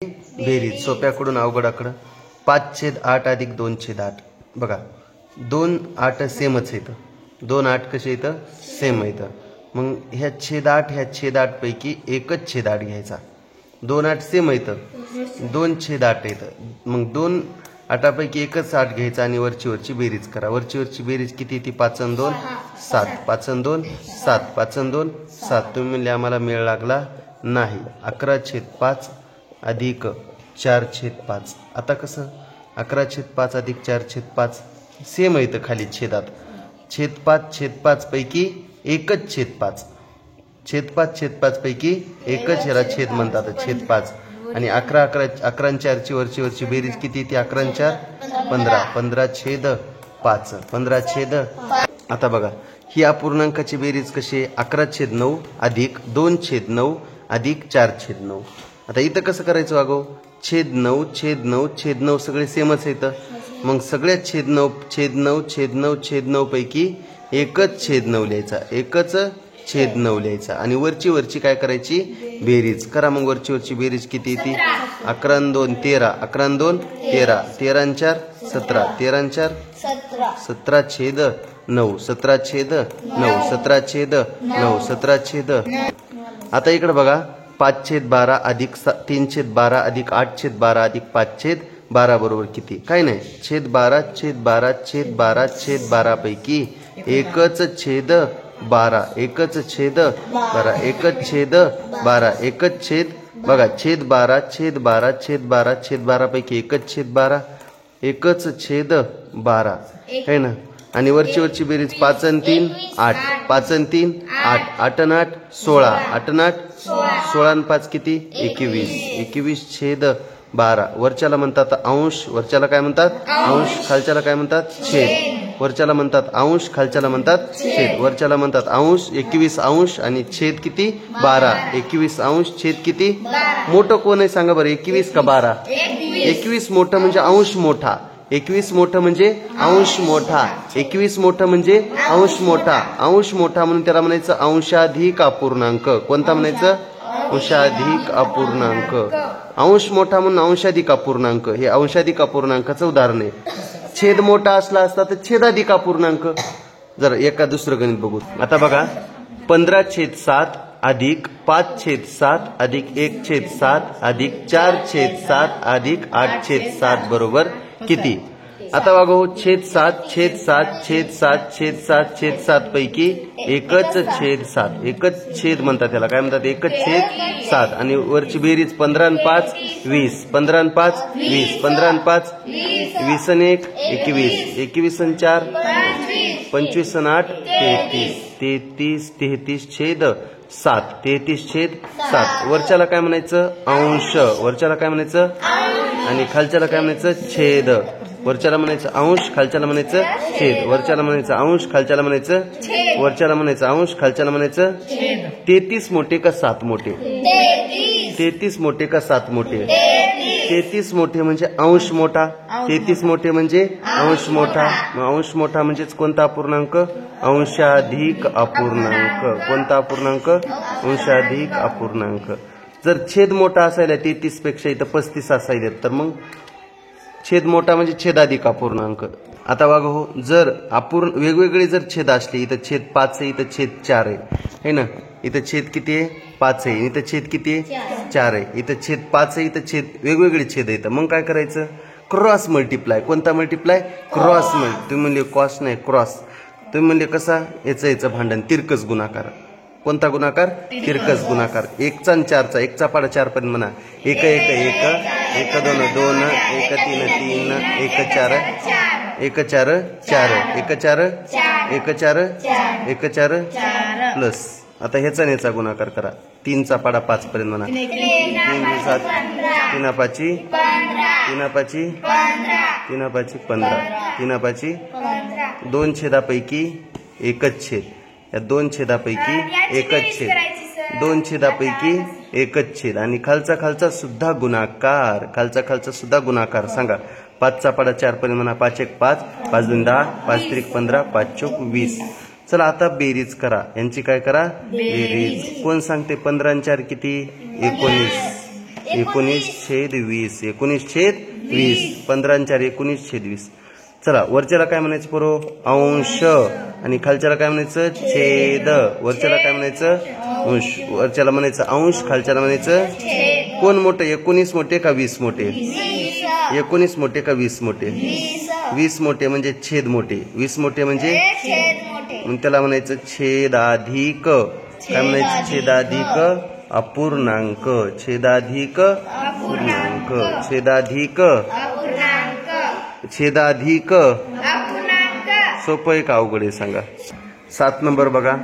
बेरीज सोप्याकडून अवघडाकडं 5/8 अधिक 2/8 बघा 2 8 सेमच आहेत 2 8 कसे येतं सेम येतं मग ह्या छेद 8 ह्या छेद 8 पैकी एकच छेद 8 घ्यायचा 2 8 सेम येतं 2/8 येतं मग 2 8 पैकी एकच 8 घ्यायचा आणि वरची बेरीज करा वरची बेरीज किती येते 5 आणि 2 7 5 आणि 2 7 5 आणि 2 7 तुम्ही म्हणले आम्हाला मेळ लागला नाही 11/5 अधिक 4/5 आता कसं 11/5 अधिक 4/5 सेम येतं खाली छेदात छेद 5 पैकी एकच छेद 5 पैकी एकच ह्याला छेद म्हणतात छेद 5 आणि 11 4 ची वरची बेरीज किती ती 11 4 15 15/5 आता बघा ही अपूर्णांकाची बेरीज कशी 11/9 अधिक 2/9 अधिक 4/9 आता इथं कसं करायचं वागो छेद 9 सगळे सेमच येतं मग सगळ्या छेद 9 पैकी एकच छेद 9 लिहायचा आणि वरची काय करायची बेरीज करा मग वरची बेरीज किती येते 11 आणि 2 13 11 आणि 2 13 13 आणि 4 17 13 आणि 4 17/9 आता इकडे बघा 5/12 अधिक 3/12 अधिक 8/12 अधिक 5/12 बरोबर किती काय नाही छेद 12 पैकी एकच छेद 12 बघा छेद 12 पैकी एकच छेद 12 है ना आणि वरची बेरीज 5 आणि 3 8 5 आणि 3 8 8 आणि 8 16 8 आणि 8 16 आणि 5 किती 21/12 वरच्याला म्हणतात अंश वरच्याला काय म्हणतात अंश खालच्याला काय म्हणतात छेद वरच्याला म्हणतात अंश खालच्याला म्हणतात छेद वरच्याला म्हणतात अंश 21 अंश आणि छेद किती 12 21 अंश छेद किती मोठं कोण आहे सांगा बरं 21 का 12 21 मोठं म्हणजे अंश मोठा 21 मोठं म्हणजे अंश मोठा 21 मोठं म्हणजे अंश मोठा म्हणून त्याला म्हणायचं अंशाधिक अपूर्णांक कोणता म्हणायचं अंशाधिक अपूर्णांक अंश मोठा म्हणून अंशाधिक अपूर्णांक हे अंशाधिक अपूर्णांकाचं उदाहरण आहे छेद मोठा असला असता तर छेदाधिक अपूर्णांक जरा एका दुसरं गणित बघू आता बघा 15/7 अधिक 5/7 अधिक 1/7 अधिक 4/7 अधिक 8/7 बरोबर किती आता बघा छेद 7 पैकी एकच छेद म्हणतात त्याला काय म्हणतात एकच छेद 7 आणि वरची बेरीज 15 आणि 5 20 15 आणि 5 20 15 आणि 5 20 आणि 1 21 आणि 4 25 आणि 8 33 छेद 7 वरच्याला काय म्हणायचं अंश आणि खालच्याला काय म्हणायचं छेद वरच्याला म्हणायचं अंश खालच्याला म्हणायचं छेद वरच्याला म्हणायचं अंश खालच्याला म्हणायचं वरच्याला म्हणायचं अंश खालच्याला म्हणायचं 33 मोठे का 7 मोठे 33 मोठे का 7 मोठे 33 मोठे म्हणजे अंश मोठा 33 मोठे म्हणजे अंश मोठा म्हणजेच कोणता अपूर्णांक अंशाधिक अपूर्णांक कोणता अपूर्णांक अंशाधिक अपूर्णांक जर छेद मोठा असायला 33 पेक्षा इथं 35 असायला तर मग छेद मोठा म्हणजे छेदाधिक अपूर्णांक आता बघा हो जर वेगवेगळे जर छेद असले इथं छेद 5 आहे इथं छेद 4 आहे ना इथं छेद किती आहे 5 आहे इथं छेद किती आहे 4 आहे इथं छेद 5 आहे इथं छेद वेगवेगळे छेद आहेत मग काय करायचं क्रॉस मल्टिप्लाय कोणता मल्टिप्लाय क्रॉस तुम्ही म्हणले कॉस नाही क्रॉस तुम्ही म्हणले कसा याचं भांडण तिरकस गुणाकार कोणता गुणाकार तिरकस गुणाकार 1चा आणि 4चा 1चा पाडा 4 पर्यंत म्हणा 1 1 1 1 2 2 1 3 3 1 4 1 4 4 1 4 प्लस आता ह्याचा न्याचा गुणाकार करा 3चा पाडा 5 पर्यंत म्हणा 3 7 3 5 2 छेदापैकी एकच छेद या 2 छेदापैकी एकच छेद 2 छेदापैकी एकच छेद आणि खालचा सुद्धा गुणाकार सांगा 5चा पाडा 4 पर्यंत म्हणा 5 1 5 5 2 10 5 3 15 5 4 20 चला आता बेरीज करा यांची काय करा बेरीज कोण सांगते 15 आणि 4 किती 19 19/20. 19/20. 15 आणि 4 19/20. चला वरच्याला काय म्हणायचं पोरो? अंश. आणि खालच्याला काय म्हणायचं? छेद. वरच्याला काय म्हणायचं? अंश. वरच्याला म्हणायचं अंश, खालच्याला म्हणायचं कोण मोठं? 19 मोठे का 20 मोठे? 19 मोठे का 20 मोठे? 20 मोठे म्हणजे छेद मोठे. 20 मोठे म्हणजे मग त्याला म्हणायचं छेदाधिक. काय म्हणायचं? छेदाधिक अपूर्णांक. छेदाधिक अपूर्णांक. छेदाधिक छेदाधिक. सोपं आहे का अवघड आहे सांगा? 7 नंबर बघा.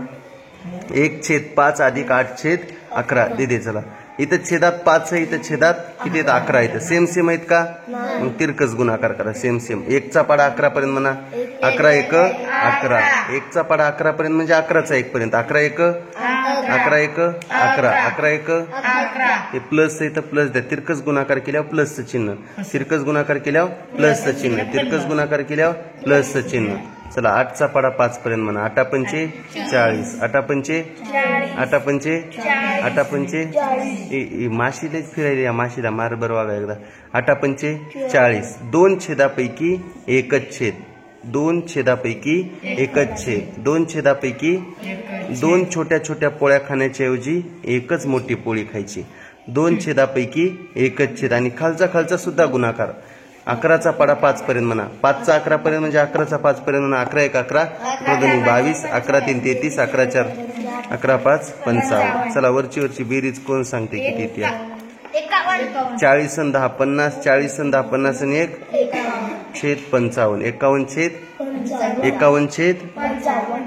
1/5 अधिक 8/11. दे चला. इथं छेदात 5 आहे, इथं छेदात किती आहेत? 11 आहेत. सेम आहेत का? मग तिरकस गुणाकार करा. सेम. 1चा पाडा 11 पर्यंत म्हणा. 11 1 11. 1चा पाडा 11 पर्यंत म्हणजे 11चा 1 पर्यंत. 11 1 11 1 11. 11 1 हे प्लस आहे तर प्लस द्या. तिरकस गुणाकार केल्यावर प्लसचं चिन्ह. तिरकस गुणाकार केल्यावर प्लसचं चिन्ह. तिरकस गुणाकार केल्यावर प्लसचं चिन्ह. चला 8चा पाडा 5 पर्यंत म्हणा. 8 पंचे 40. 8 पंचे 8 पंचे 8 पंचे माशीलाच फिरायला या. माशीला मार बरं वागा एकदा. 8 पंचे 40. 2 छेदापैकी एकच छेद. 2 छेदापैकी एकच छेद. 2 छेदापैकी 2 छोट्या पोळ्या खाण्याच्याऐवजी एकच मोठी पोळी खायची. 2 छेदापैकी एकच छेद. आणि खालचा सुद्धा गुणाकार. 11चा पाडा 5 पर्यंत म्हणा. 5चा 11 पर्यंत म्हणजे 11चा 5 पर्यंत म्हणा. 11 1 11. 22. 11 3 33. 11 4 11 5 55. चला वरची बेरीज कोण सांगते किती येते? 40 आणि 10 50. 40 आणि 10 50 आणि 1/55. 51/51.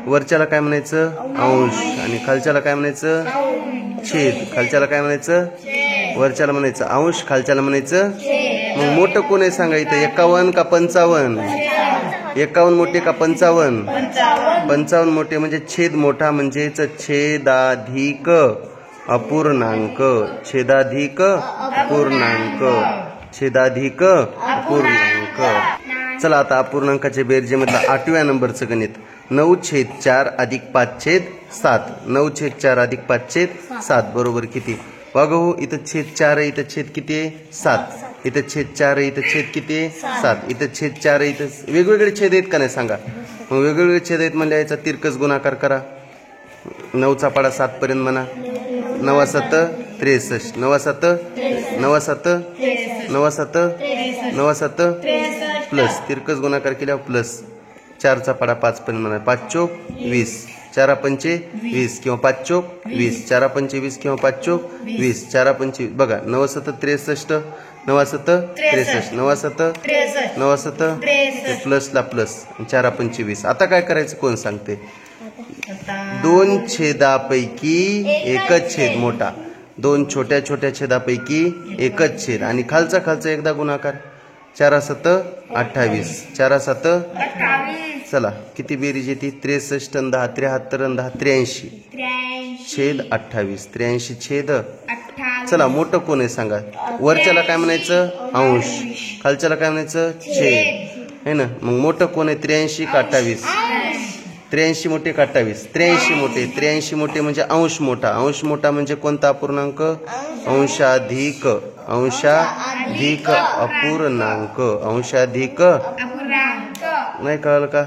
वरच्याला काय म्हणायचं? अंश. आणि खालच्याला काय म्हणायचं? छेद. खालच्याला काय म्हणायचं? वरच्याला म्हणायचं अंश, खालच्याला म्हणायचं. मग मोठं कोण आहे सांगा इथं? 51 का 55? 51 मोठे का 55? 55 मोठे म्हणजे छेद मोठा म्हणजेच छेदाधिक अपूर्णांक. छेदाधिक अपूर्णांक. छेदाधिक अपूर्णांक. चला आता अपूर्णांकाच्या बेरजेमधला 8व्या नंबरचं गणित. 9/4 अधिक 5/7. 9/4 अधिक 5/7 बरोबर किती? बघा हो, इथं छेद 4 आहे, इथं छेद किती आहे? 7. इथं छेद 4 आहे, इथं छेद किती आहे? 7. इथं छेद 4 आहे, इथं वेगवेगळे छेद आहेत का नाही सांगा? मग वेगवेगळे छेद आहेत म्हणजे याचा तिरकस गुणाकार करा. 9चा पाडा 7 पर्यंत म्हणा. 9 7 63. 9 7 9 7 9 7 9 7 प्लस तिरकस गुणाकार केल्यावर प्लस. 4चा पाडा 5 पर्यंत म्हणा. 5 चोक 20. 4 पंचे 20 किंवा 5 चोक 20. 4 पंचे 20 किंवा 5 चोक 20. 4 पंचे बघा. 9 7 63. 9 7 63. 9 7 9 7 प्लसला प्लस. 4 पंचे 20. आता काय करायचं कोण सांगते? 2 छेदापैकी एकच छेद मोठा. 2 छोट्या छेदापैकी एकच छेद. आणि खालचा एकदा गुणाकार. 4 7 28. 4 7 चला किती बेरीज येते? 63 आणि 10 73 आणि 10 83 छेद 28. 83 छेद. चला मोठं कोण आहे सांगा? वरच्याला काय म्हणायचं? अंश. खालच्याला काय म्हणायचं? छेद है ना. मग मोठं कोण आहे? 83 का 28? 83 मोठे का 28? 83 मोठे. 83 मोठे म्हणजे अंश मोठा. अंश मोठा म्हणजे कोणता अपूर्णांक? अंशाधिक. अंशाधिक अपूर्णांक. अंशाधिक. नाही कळलं का?